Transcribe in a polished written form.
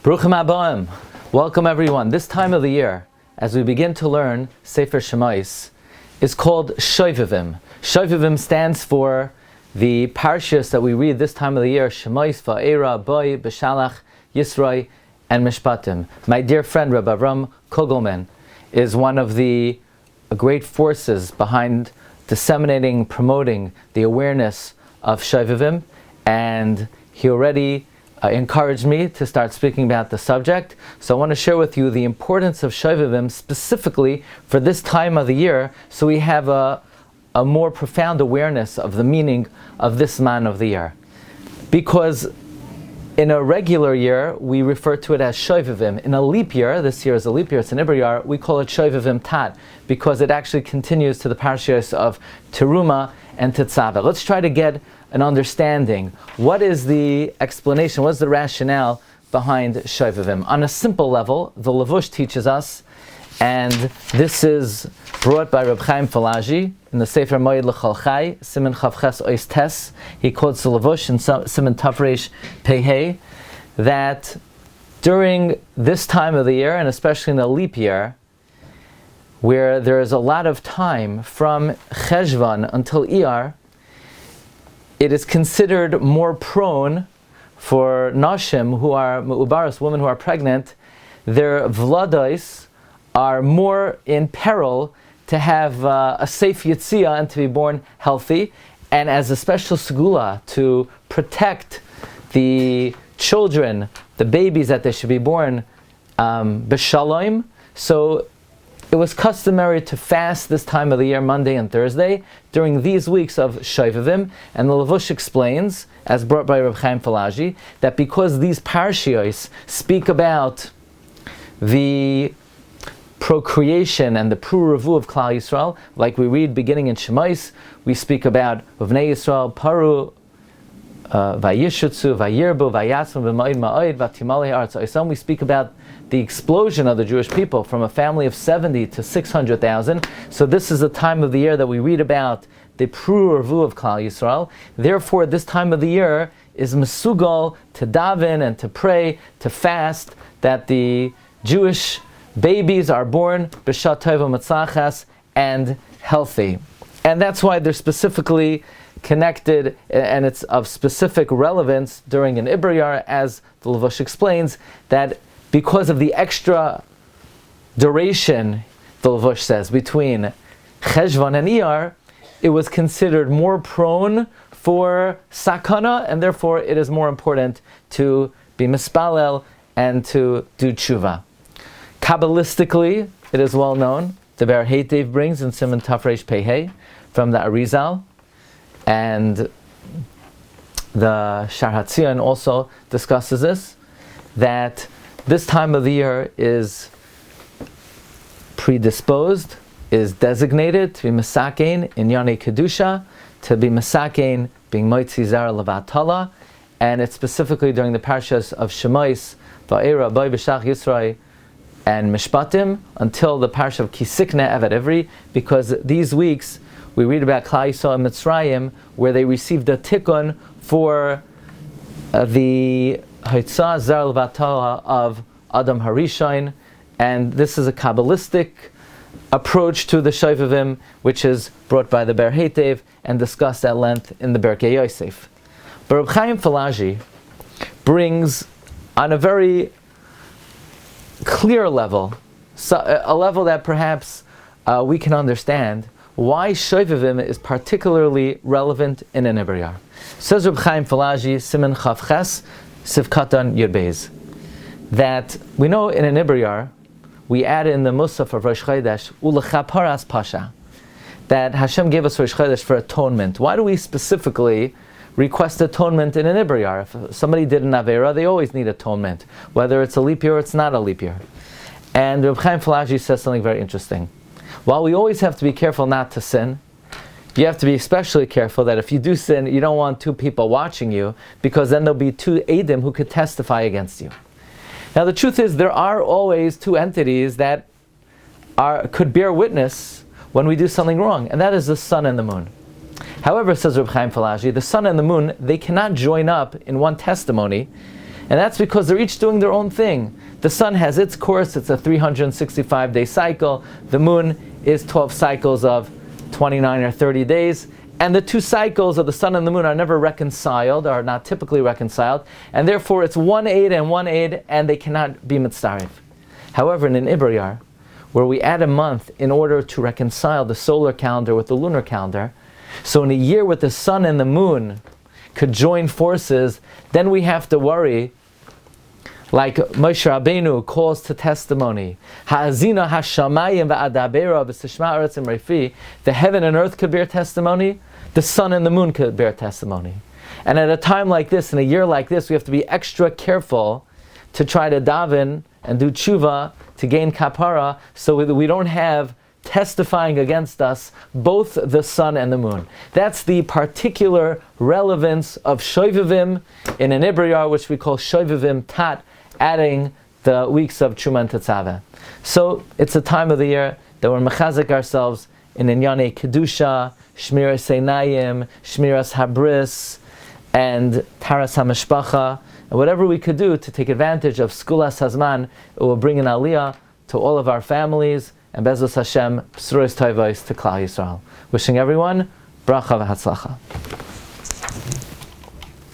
Bruchim Aboim. Welcome everyone. This time of the year, as we begin to learn Sefer Shemais, is called SHOVAVIM. SHOVAVIM stands for the Parshas that we read this time of the year, Shemais, Va'era, Boi, Beshalach, Yisroi, and Mishpatim. My dear friend Rabbi Avram Kogelman is one of the great forces behind disseminating, promoting the awareness of SHOVAVIM, and he already encouraged me to start speaking about the subject. So I want to share with you the importance of SHOVAVIM specifically for this time of the year, so we have a more profound awareness of the meaning of this man of the year. Because in a regular year, we refer to it as SHOVAVIM. In a leap year, this year is a leap year, it's an Iber year, we call it SHOVAVIM Tat, because it actually continues to the Parshas of Teruma and Tetzaveh. Let's try to get an understanding. What is the explanation, what is the rationale behind SHOVAVIM? On a simple level, the Levush teaches us, and this is brought by Rabbi Chaim Falag'i in the Sefer Moed L'Chol Chai, Siman Chavches Ois Tes. He quotes the Levush in Siman Tafresh Pehei, that during this time of the year, and especially in a leap year, where there is a lot of time from Cheshvan until Iyar, it is considered more prone for Nashim who are Me'ubaros, women who are pregnant, their Vlados are more in peril to have a safe Yitzia and to be born healthy, and as a special segula to protect the children, the babies that they should be born b'shalom. So it was customary to fast this time of the year, Monday and Thursday, during these weeks of SHOVAVIM, and the Levush explains, as brought by Rabbi Chaim Falag'i, that because these parshios speak about the procreation and the pru-revu of Klal Yisrael, like we read beginning in Shemais, we speak about Uvnei Yisrael, Paru, Vayishutsu, Vayirbu, Vayatzmu, V'ma'id Ma'id, Vatimali Arz Oisam. We speak about the explosion of the Jewish people from a family of 70 to 600,000. So this is the time of the year that we read about the pru-revu of Klal Yisrael. Therefore, this time of the year is mesugal to daven and to pray, to fast, that the Jewish babies are born b'shat tova matzachas and healthy. And that's why they're specifically connected, and it's of specific relevance during an Iber, as the Levush explains, that because of the extra duration, the Levush says, between Cheshvan and Iyar, it was considered more prone for sakana, and therefore it is more important to be mispalel and to do tshuva. Kabbalistically, it is well known, the Ber Heitev brings in Siman Tafresh Pehei from the Arizal, and the Shar HaTzion also discusses this, that this time of the year is predisposed, is designated to be Mesakein in Yonei Kedusha, to be Mesakein being Moitzi Zara Levatala, and it's specifically during the Parshas of Shemais, Va'era, Boi, B'shach, Yisroi, and Mishpatim, until the Parsha of Kisikne Evet Ivri, because these weeks we read about Klal Yisrael and Mitzrayim, where they received a tikkun for the Haitzah Zar Levatala of Adam Harishon, and this is a Kabbalistic approach to the SHOVAVIM, which is brought by the Ber Heitev and discussed at length in the Berkei Yosef. But Rabbi Chaim Falag'i brings on a very clear level, so a level that perhaps we can understand, why SHOVAVIM is particularly relevant in an Iber. Says Rabbi Chaim Falag'i, Siman Chavches, Sivkatan Yudbeis, that we know in an Iber we add in the Musaf of Rosh Chodesh, Ulechaparas Pasha, that Hashem gave us Rosh Chodesh for atonement. Why do we specifically request atonement in an Iber? If somebody did an Avera, they always need atonement, whether it's a leap year or it's not a leap year. And Rabbi Chaim Falag'i says something very interesting. While we always have to be careful not to sin, you have to be especially careful that if you do sin, you don't want two people watching you, because then there'll be two Eidim who could testify against you. Now the truth is, there are always two entities that could bear witness when we do something wrong, and that is the sun and the moon. However, says Rabbi Chaim Falag'i, the sun and the moon, they cannot join up in one testimony, And that's because they're each doing their own thing. The sun has its course, it's a 365-day cycle. The moon is 12 cycles of 29 or 30 days. And the two cycles of the sun and the moon are never reconciled, are not typically reconciled. And therefore it's one aid and one aid, and they cannot be mitzaref. However, in an Ibriyar, where we add a month in order to reconcile the solar calendar with the lunar calendar, so in a year with the sun and the moon could join forces, then we have to worry, like Moshe Rabbeinu calls to testimony, Ha'azina hashamayim va'adabera v'sishma aretzim refi, the heaven and earth could bear testimony, the sun and the moon could bear testimony. And at a time like this, in a year like this, we have to be extra careful to try to daven and do tshuva to gain kapara, so that we don't have testifying against us both the sun and the moon. That's the particular relevance of SHOVAVIM in an Ibriyar, which we call SHOVAVIM Tat, adding the weeks of Truma and Tetzaveh. So it's a time of the year that we're mechazik ourselves in Inyane Kedusha, Shmiras Einayim, Shmiras Habris, and Taras HaMishpacha, and whatever we could do to take advantage of Skulas Hazman, it will bring an aliyah to all of our families, and Be'ezus Hashem, B'suros Tovos to Klal Yisrael. Wishing everyone bracha v'hatzlacha.